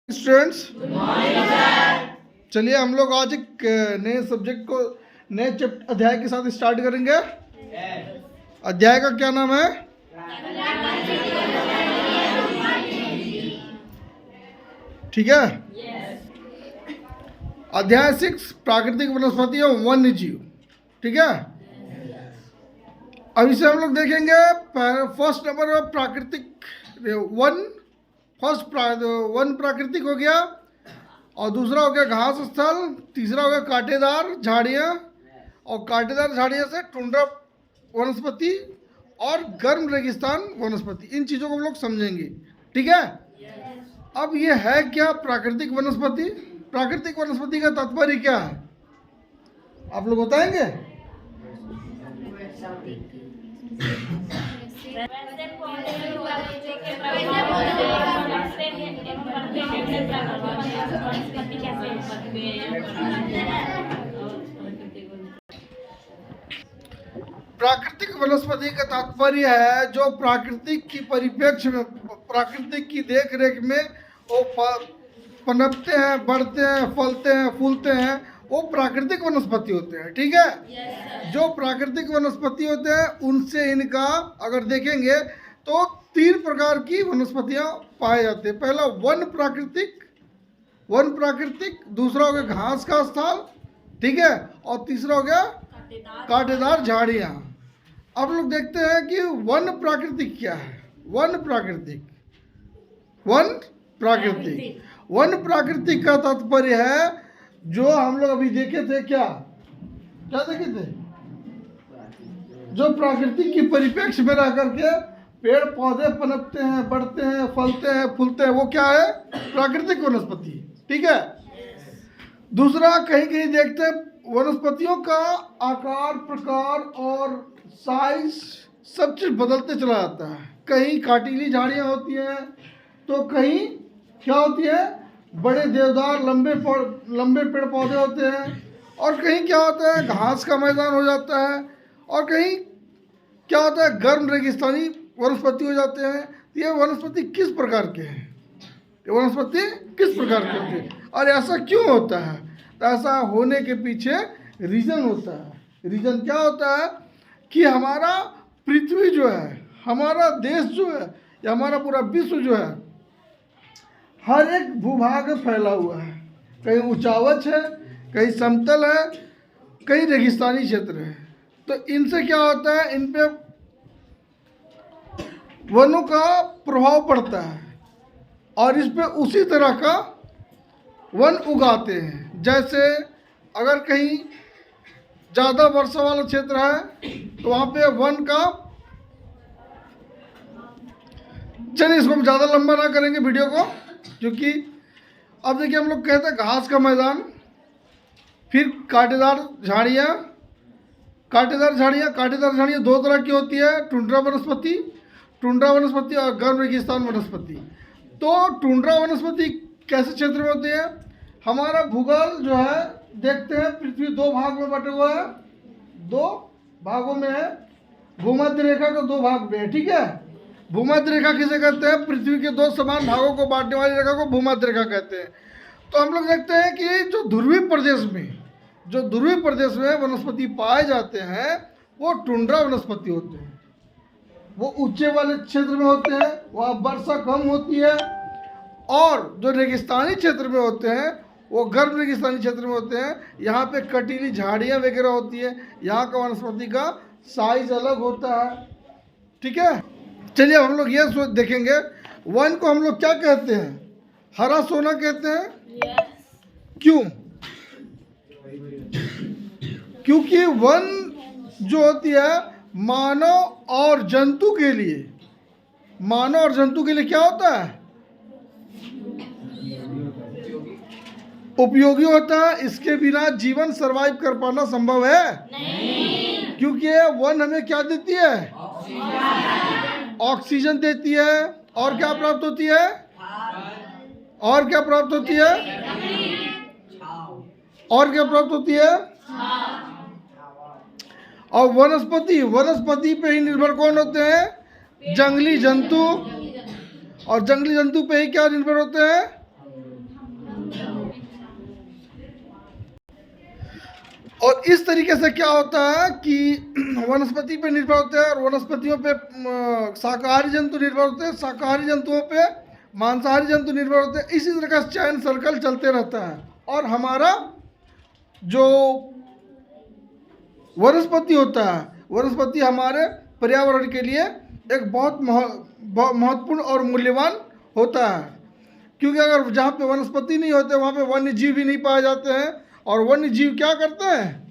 Students, चलिए हम लोग आज एक नए सब्जेक्ट को नए अध्याय के साथ स्टार्ट करेंगे। अध्याय का क्या नाम है? ठीक है। अध्याय 6 प्राकृतिक वनस्पति और वन्य जीव। ठीक है। अब इसे हम लोग देखेंगे। फर्स्ट नंबर में प्राकृतिक वन प्राकृतिक हो गया, और दूसरा हो गया घास स्थल, तीसरा हो गया कांटेदार झाड़ियाँ, और कांटेदार झाड़ियाँ से टुंड्रा वनस्पति और गर्म रेगिस्तान वनस्पति। इन चीज़ों को हम लोग समझेंगे। ठीक है। अब ये है क्या प्राकृतिक वनस्पति? प्राकृतिक वनस्पति का तात्पर्य क्या है, आप लोग बताएंगे? प्राकृतिक वनस्पति का तात्पर्य है जो प्राकृतिक की परिप्रेक्ष्य में, प्राकृतिक की देख रेख में वो पनपते हैं, बढ़ते हैं, फलते हैं, फूलते हैं, वो प्राकृतिक वनस्पति होते हैं। ठीक है। जो प्राकृतिक वनस्पति होते हैं उनसे इनका अगर देखेंगे तो 3 प्रकार की वनस्पतियां पाए जाते हैं। पहला वन प्राकृतिक, दूसरा हो गया घास का स्थल, ठीक है, और तीसरा हो गया कांटेदार झाड़ियाँ। अब लोग देखते हैं कि वन प्राकृतिक क्या है। वन प्राकृतिक का तात्पर्य है जो हम लोग अभी देखे थे। क्या देखे थे? जो प्रकृति की परिप्रेक्ष्य में रह करके पेड़ पौधे पनपते हैं, बढ़ते हैं, फलते हैं, फूलते हैं, वो क्या है? प्राकृतिक वनस्पति। ठीक है। दूसरा कहीं देखते हैं वनस्पतियों का आकार, प्रकार और साइज सब चीज बदलते चला जाता है। कहीं कांटीली झाड़ियाँ होती हैं तो कहीं क्या होती है? बड़े देवदार लंबे पेड़ पौधे होते हैं, और कहीं क्या होता है? घास का मैदान हो जाता है, और कहीं क्या होता है? गर्म रेगिस्तानी वनस्पति हो जाते हैं। ये वनस्पति किस प्रकार के हैं? होते हैं, और ऐसा क्यों होता है? तो ऐसा होने के पीछे रीजन होता है। रीजन क्या होता है कि हमारा पृथ्वी जो है, हमारा देश जो है, या हमारा पूरा विश्व जो है, हर एक भूभाग में फैला हुआ है। कहीं ऊंचावच है, कहीं समतल है, कहीं रेगिस्तानी क्षेत्र है। तो इनसे क्या होता है? इन पे वनों का प्रभाव पड़ता है, और इस पे उसी तरह का वन उगाते हैं। जैसे अगर कहीं ज़्यादा वर्षा वाला क्षेत्र है तो वहाँ पे वन का, चलिए इसको हम ज़्यादा लंबा ना करेंगे वीडियो को, क्योंकि अब देखिए हम लोग कहते हैं घास का मैदान, फिर कांटेदार झाड़ियाँ 2 तरह की होती है, टुंड्रा वनस्पति और गर्म रेगिस्तान वनस्पति। तो टुंड्रा वनस्पति कैसे क्षेत्र में होती है? हमारा भूगोल जो है देखते हैं, पृथ्वी 2 भाग में बटे हुआ है, 2 भागों में है। भूमध्य रेखा का 2 भाग में है। ठीक है। भूमध्य रेखा किसे कहते हैं? पृथ्वी के 2 समान भागों को बांटने वाली रेखा को भूमध्य रेखा कहते हैं। तो हम लोग देखते हैं कि जो ध्रुवीय प्रदेश में वनस्पति पाए जाते हैं वो टुंड्रा वनस्पति होते हैं। वो ऊंचे वाले क्षेत्र में होते हैं, वहाँ वर्षा कम होती है, और जो रेगिस्तानी क्षेत्र में होते हैं वो गर्म रेगिस्तानी क्षेत्र में होते हैं। यहाँ पे कटीली झाड़ियाँ वगैरह होती है। यहाँ का वनस्पति का साइज अलग होता है। ठीक है। चलिए हम लोग ये देखेंगे, वन को हम लोग क्या कहते हैं? हरा सोना कहते हैं। क्यों? क्योंकि वन जो होती है मानव और जंतु के लिए क्या होता है? उपयोगी होता है। इसके बिना जीवन सरवाइव कर पाना संभव है नहीं। क्योंकि वन हमें क्या देती है? ऑक्सीजन देती है। और क्या प्राप्त होती है? और वनस्पति पे ही निर्भर कौन होते हैं? जंगली जंतु। और जंगली जंतु पे ही क्या निर्भर होते हैं? इस तरीके से क्या होता है कि वनस्पति पे निर्भर होते हैं और वनस्पतियों पे शाकाहारी जंतु निर्भर होते हैं, शाकाहारी जंतुओं पे मांसाहारी जंतु निर्भर होते हैं। इसी तरह का चैन सर्कल चलते रहता है और हमारा जो वनस्पति होता है, वनस्पति हमारे पर्यावरण के लिए एक बहुत महत्वपूर्ण और मूल्यवान होता है, क्योंकि अगर जहाँ पे वनस्पति नहीं होते वहाँ पे वन्य जीव भी नहीं पाए जाते हैं और वन्य जीव क्या करते हैं,